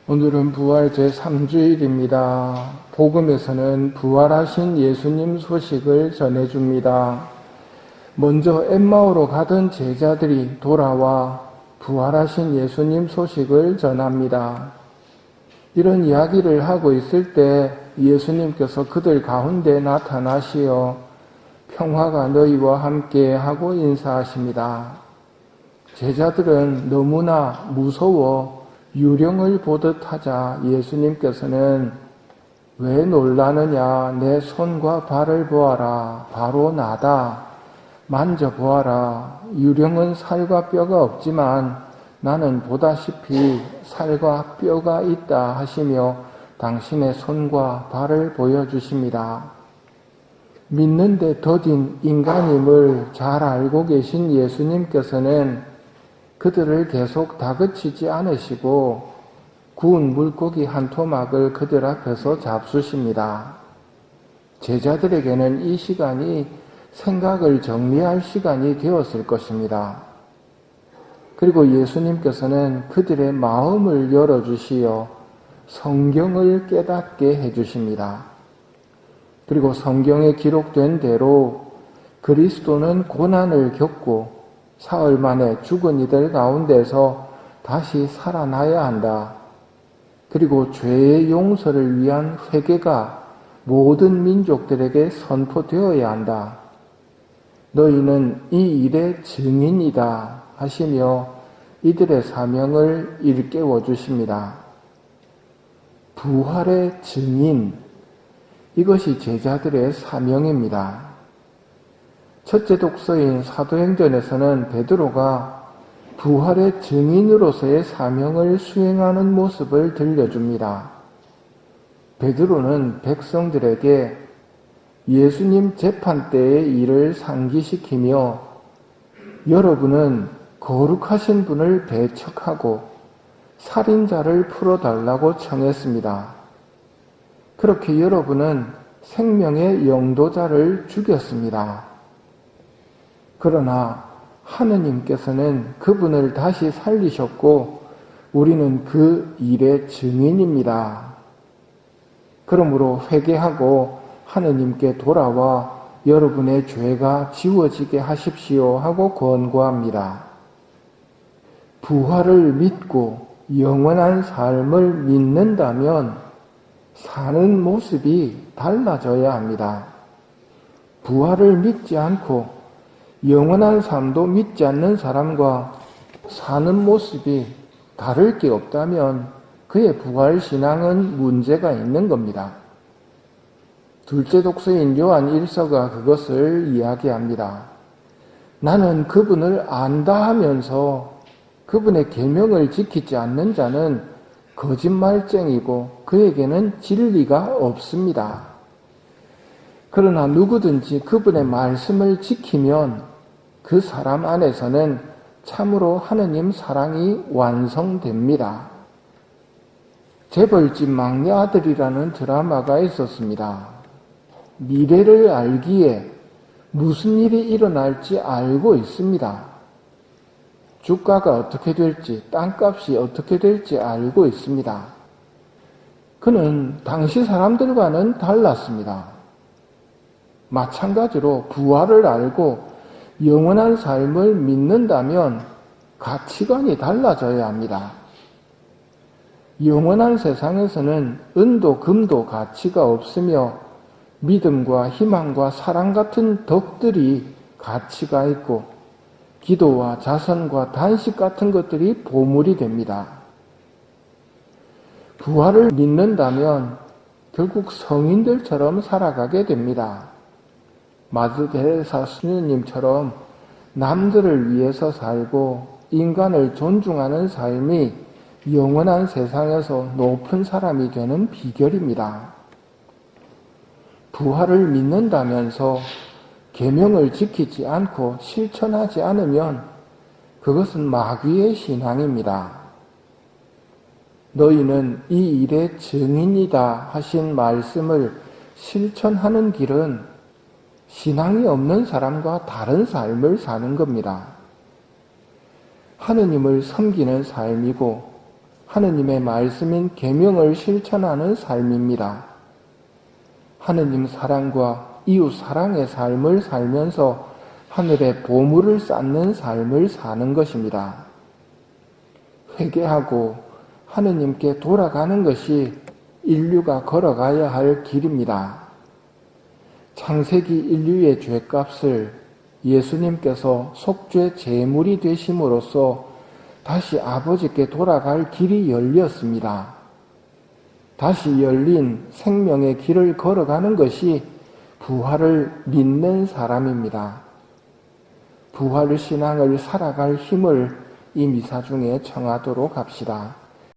오늘은 부활 제3주일입니다. 복음에서는 부활하신 예수님 소식을 전해줍니다. 먼저 엠마오로 가던 제자들이 돌아와 부활하신 예수님 소식을 전합니다. 이런 이야기를 하고 있을 때 예수님께서 그들 가운데 나타나시어 평화가 너희와 함께 하고 인사하십니다. 제자들은 너무나 무서워 유령을 보듯 하자 예수님께서는 왜 놀라느냐, 내 손과 발을 보아라, 바로 나다. 만져보아라. 유령은 살과 뼈가 없지만 나는 보다시피 살과 뼈가 있다 하시며 당신의 손과 발을 보여주십니다. 믿는데 더딘 인간임을 잘 알고 계신 예수님께서는 그들을 계속 다그치지 않으시고 구운 물고기 한 토막을 그들 앞에서 잡수십니다. 제자들에게는 이 시간이 생각을 정리할 시간이 되었을 것입니다. 그리고 예수님께서는 그들의 마음을 열어주시어 성경을 깨닫게 해주십니다. 그리고 성경에 기록된 대로 그리스도는 고난을 겪고 사흘 만에 죽은 이들 가운데서 다시 살아나야 한다. 그리고 죄의 용서를 위한 회개가 모든 민족들에게 선포되어야 한다. 너희는 이 일의 증인이다 하시며 이들의 사명을 일깨워 주십니다. 부활의 증인, 이것이 제자들의 사명입니다. 첫째 독서인 사도행전에서는 베드로가 부활의 증인으로서의 사명을 수행하는 모습을 들려줍니다. 베드로는 백성들에게 예수님 재판 때의 일을 상기시키며 여러분은 거룩하신 분을 배척하고 살인자를 풀어달라고 청했습니다. 그렇게 여러분은 생명의 영도자를 죽였습니다. 그러나 하느님께서는 그분을 다시 살리셨고 우리는 그 일의 증인입니다. 그러므로 회개하고 하느님께 돌아와 여러분의 죄가 지워지게 하십시오 하고 권고합니다. 부활을 믿고 영원한 삶을 믿는다면 사는 모습이 달라져야 합니다. 부활을 믿지 않고 영원한 삶도 믿지 않는 사람과 사는 모습이 다를 게 없다면 그의 부활신앙은 문제가 있는 겁니다. 둘째 독서인 요한 1서가 그것을 이야기합니다. 나는 그분을 안다 하면서 그분의 계명을 지키지 않는 자는 거짓말쟁이고 그에게는 진리가 없습니다. 그러나 누구든지 그분의 말씀을 지키면 그 사람 안에서는 참으로 하느님 사랑이 완성됩니다. 재벌집 막내 아들이라는 드라마가 있었습니다. 미래를 알기에 무슨 일이 일어날지 알고 있습니다. 주가가 어떻게 될지, 땅값이 어떻게 될지 알고 있습니다. 그는 당시 사람들과는 달랐습니다. 마찬가지로 부활을 알고 영원한 삶을 믿는다면 가치관이 달라져야 합니다. 영원한 세상에서는 은도 금도 가치가 없으며 믿음과 희망과 사랑 같은 덕들이 가치가 있고 기도와 자선과 단식 같은 것들이 보물이 됩니다. 부활을 믿는다면 결국 성인들처럼 살아가게 됩니다. 마드테레사 수녀님처럼 남들을 위해서 살고 인간을 존중하는 삶이 영원한 세상에서 높은 사람이 되는 비결입니다. 부활을 믿는다면서 계명을 지키지 않고 실천하지 않으면 그것은 마귀의 신앙입니다. 너희는 이 일의 증인이다 하신 말씀을 실천하는 길은 신앙이 없는 사람과 다른 삶을 사는 겁니다. 하느님을 섬기는 삶이고 하느님의 말씀인 계명을 실천하는 삶입니다. 하느님 사랑과 이웃 사랑의 삶을 살면서 하늘의 보물을 쌓는 삶을 사는 것입니다. 회개하고 하느님께 돌아가는 것이 인류가 걸어가야 할 길입니다. 창세기 인류의 죄값을 예수님께서 속죄 제물이 되심으로써 다시 아버지께 돌아갈 길이 열렸습니다. 다시 열린 생명의 길을 걸어가는 것이 부활을 믿는 사람입니다. 부활 신앙을 살아갈 힘을 이 미사 중에 청하도록 합시다.